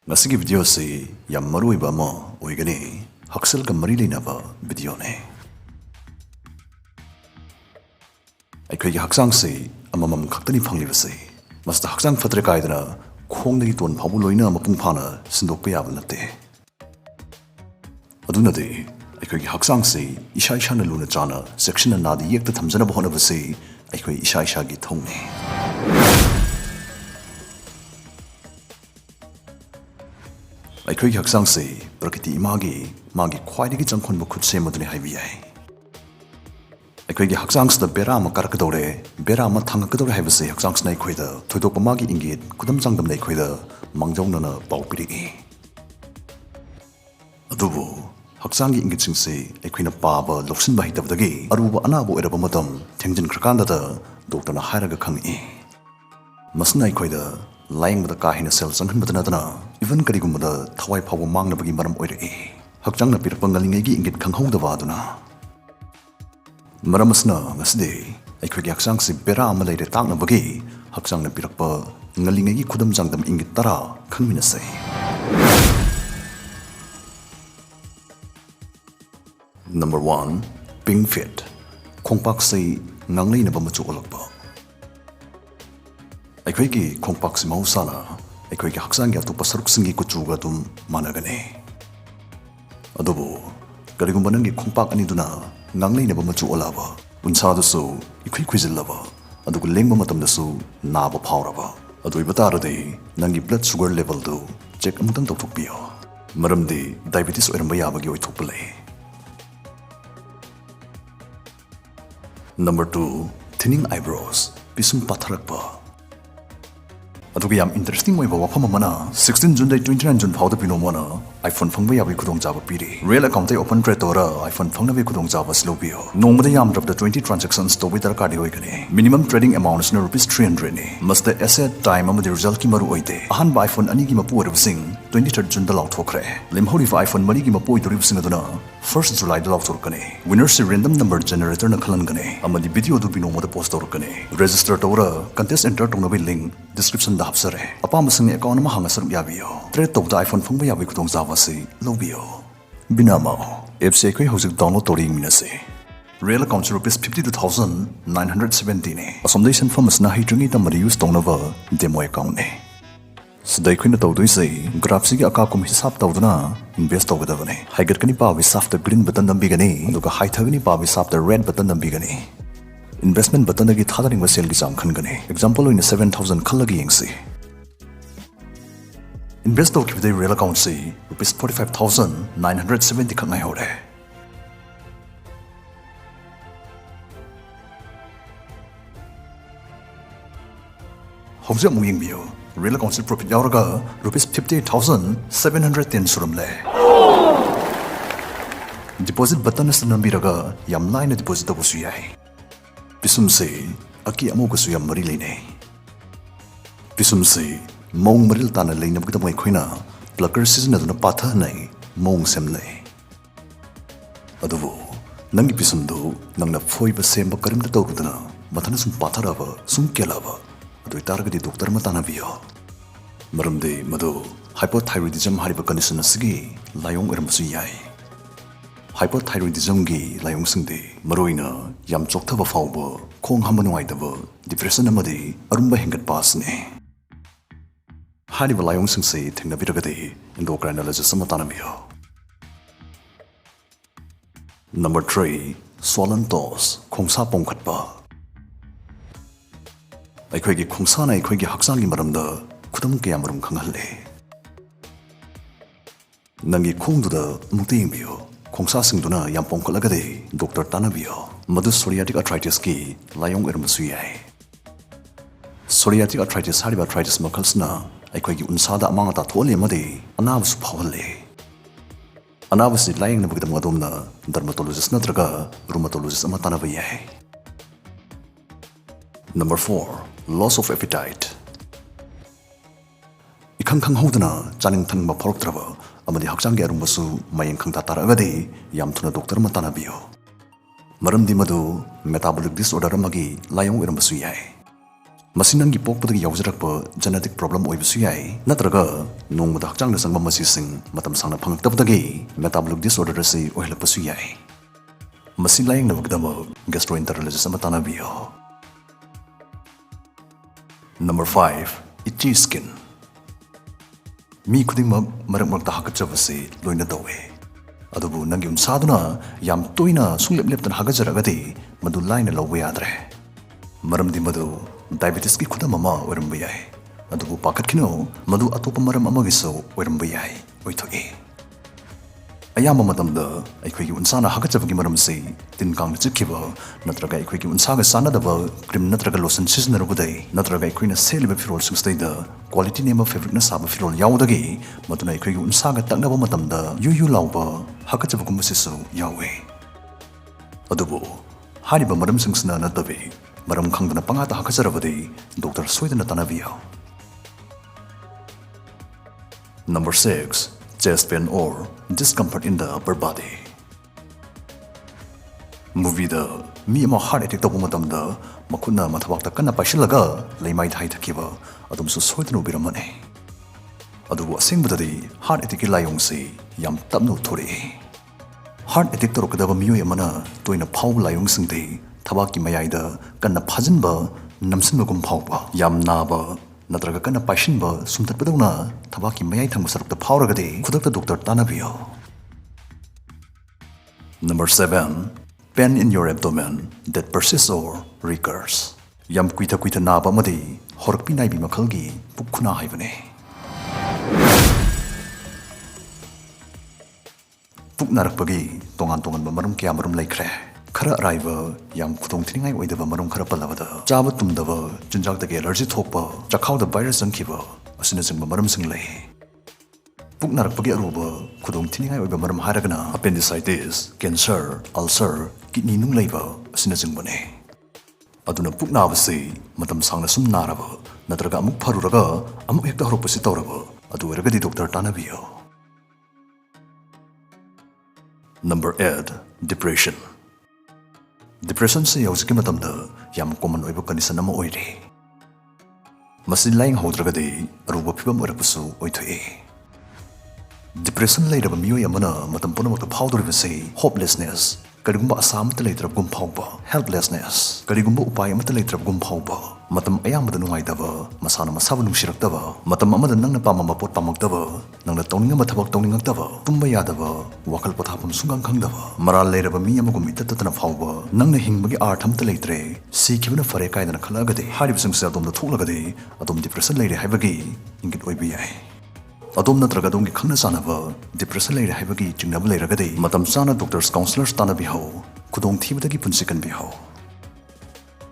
Ngasi video si yam marui ba mo oigani haksal ka mari leina ba video ne. Aikhoi haksang si amamam khaktani phangli ba si masta haksang fatre kaidana khong nagi ton phabu loina mapung phana sindok pa yaba nate. Aduna de aikhoi haksang si isha isha na luna chana section na di yekta thamjana ba hona ba si aikhoi isha isha gi thong ne. Aikhoi haksang si prakiti magi khwaidagi changkhon ba khut semaduni haibi yai. Aikhoi haksang da bera ma karakadore bera ma thangakadore haiba se haksang nai khoida thoidok magi Inggit kudam changdam nai khoida mangjong na pau piri. Adubu haksang gi Inggit singse aikhoi na pa ba loksin ba hitabdagi aruba anabo eraba madam thengjin khrakanda da doctor na hairaga khangi. Masnai khoida Lying with a kahina cells and Matanatana, even Karigumada, Tawai Power Magna Bagi Maram Oire, Hakchangna Pirpangalingi Inggit Kangho the Vaduna Maramasna, Masde, a quick Haksang si Bera Malay Tangna Bagi, Hakchangna Pirapa, Ngalingi Kudam Zangdam Inggit Tara, Kangminase. Number 1, Ping Fit, Kongpak say Nangli Nabamachu Olakba. Aikhoi khongpak si mausana aikhoi haksang ya tu pasaruk singi kuchuga dum managane adobo karigumba nangi khongpak ani duna nganglei ne bamachu olaba unsa da so ikhoi khujillaba adugu lengba matam da so naba phawraba adoi batara de nangi blood sugar level do check amtang tokthokpiyo maramdi diabetes oiramba yabagi oithokpale. Number 2, thinning eyebrows pisum patharakpa. Adugi yam interesting way ba wafam mana 16 June 29 June phawda pinomona iPhone phangba yabi khudong jaba piri real account ai open trade tora iPhone phangna bi khudong jaba slobio nongmada yam drop the 20 transactions to with card hoigane minimum trading amount is rupees 300 ne must the asset time am the result ki maru oite ahan ba iPhone ani gi mapu orib sing 23 June da law thokre lemhori fa iPhone mari gi mapu orib sing aduna 1st July da law thokane winner se random number generator na khalan gane amadi video do binomada post torkane register tora contest enter tongna bi link description da hapsare apam sing account ma hanga sarum yabiyo trade to da iPhone phangba yabi khudong jaba se lobio binama app se koi hojik download tori minase real account rupees 52,970 ne asomdation forms na hitringi tamari use tongnaba demo account ne sidai khina tawdoi se graph si aka kum hisab tawduna invest tawgadabane haigat kani pa wi safta green button nambi gani aduga high thagani pa wi safta red button nambi gani investment button agi thadaring wa sale gi jang khan gani example in 7,000 khalagi yengsi invest to keep the real account say rupees 45,970 khangai hore how's it moving bio real account profit yauraga rupees 58,710 suramle deposit button is nambiraga yam line deposit to busu yai pisum se aki amoga su yam mari lene pisum se mong maril tana leina bukta moi khoina plucker season aduna patha nai mong semle adubu nangi pisum do nangna foi ba semba karim da tawrudana mathana sum patharaba sum kelaba adu targadi doctor ma tana biyo maramde madu hypothyroidism hariba condition asigi layong eramsu yai hypothyroidism gi layong singde maroina yam chokthaba fawba khong hamba nuaidaba depression amadi arumba hengat pass ne Hariba layong singse thengna biragade endocrinologist samatana biyo. Number 3, swollen toes khongsa pongkhatpa. Aikhoi gi khongsa na aikhoi gi haksang gi maramda khudam kya marum khanghalle. Nangi khongdu da mukti biyo. Khongsa singduna yam pongkhalagade doctor tana biyo. Madu psoriatic arthritis ki layong ermasu yai. Psoriatic arthritis hariba arthritis makalsna aikhoi unsada amanga ta thole made anabsu phawale anabsi lying na bugdam adomna dermatologist natraga rheumatologist amatana bayai. Number 4, loss of appetite ikhang hodna chaning thang ma phoroktraba amadi hakchang ge arumbasu mayeng khangta taragade yam thuna doctor matana biyo maramdi madu metabolic disorder magi layong erumbasu yai ꯃꯁꯤ ꯅꯪꯒꯤ ꯄꯣꯛꯄꯗꯒꯤ ꯌꯥꯎꯖꯔꯛꯄ genetic problem ꯑꯣꯏꯕꯁꯨ ꯌꯥꯏ ꯅꯠꯇ꯭ꯔꯒ ꯅꯣꯡꯃꯗ ꯍꯛꯆꯥꯡꯗ ꯆꯪꯕ ꯃꯆꯤꯁꯤꯡ ꯃꯇꯝ ꯁꯥꯡꯅ ꯐꯪꯂꯛꯇꯕꯗꯒꯤ ꯃꯦꯇꯥꯕꯣꯂꯤꯛ ꯗꯤꯁꯑꯣꯔꯗꯔ ꯑꯁꯤ ꯑꯣꯏꯍꯜꯂꯛꯄꯁꯨ ꯌꯥꯏ ꯃꯁꯤ ꯂꯥꯌꯦꯡꯅꯕꯒꯤꯗꯃꯛ ꯒꯦꯁꯇ꯭ꯔꯣꯏꯟꯇꯔꯣꯂꯣꯖꯤꯁ ꯑꯃ ꯇꯥꯟꯅꯕꯤꯌꯨ Number 5. Itchy skin. Mi khudingmak marak marakta hakachawasi loina tawe. Adubu nangi unsaduna yam toina sunglep-leptana hagajaragadi madu laina lawba yadre. Maramdi madu diabetes ki khudam ama oiramba yai. Adubu pakhatkino madu atopa maram amagiso oiramba yai oithoki. Ayamba matamda aikhoigi unsana hagachabagi maramsi tin kang chikhiba natraga aikhoigi unsaga sanadaba cream natraga lotion siznarubudai natraga aikhoina seliba firol singstaida quality name fabric na saba firol yaudagi matuna aikhoigi unsaga taknaba matamda yu lauba hagachabagumba sisu yawe adubu hariba maram singsna natabi maram khangdana pangata hagajarabadi doctor soidana tanabiya Number 6. Chest pain or discomfort in the upper body. Movie the mi ama heart attack tabu matamda makuna mathabakta kanna paishilaga leimai thai thakiba adumsu soidanu biramane adubu asengbadadi heart attack ki layongsi yam tapnu thori heart attack torokadaba miyoi amana toina phau layong singde thabaki mayaida kanna phajinba namsinbagum phauba yam naba natraga kana pashinba sumtatpadawna thabaki mayai thangba sarukta phawragadi khudakta doctor tanabiyo Number 7. Pain in your abdomen that persists or recurs. Yam kuita naba amadi horakpi naibi makhalgi pukhuna haibane puk narakpagi tongan maram kya maram laikhre khara raiva yam khudong thiningai oidaba marum khara palabada chaba tumdaba jinjak dage allergy thokpa chakhaw da virus jangkhiba asina jingba maram sing lei puk narakpagi aruba khudong thiningai oiba maram haragana appendicitis cancer ulcer kidney nung leiba asina jingbane aduna puk nabasi matam sangna sum naraba natraga amuk pharuraga amuk hekta horopasi tawraba adu eragadi doctor tanabiyo Number 8. Depression. Depression se yausiki matamda yam common oiba condition ama oire masi laing hodragadi aruba phibam orapusu oithoi depression leiraba miyoi amana matam punamakta phawdoribase hopelessness karigumba asamta leitrabgum phawba helplessness karigumba upay amata leitrabgum phawba matam ayambada nungaidaba masana masabu nungsirakdaba matam amada nangna pamamba pot pamakdaba nangna tawninga thabak tawningaktaba tumba yadaba wakal pothapam sungang khangdaba maral leiraba mi amagum itattatana phawba nangna hingbagi arthamta leitre sikhibana fare kaidana khalagadi haribsing se adomda thoklagadi adom depression leire haibagi ingit oibi yai adom natraga adom gi khangna sanaba depression leire haibagi chingnaba leiragadi matam chana doctors counselors tanabiho khudong thibadagi punsi kanbiho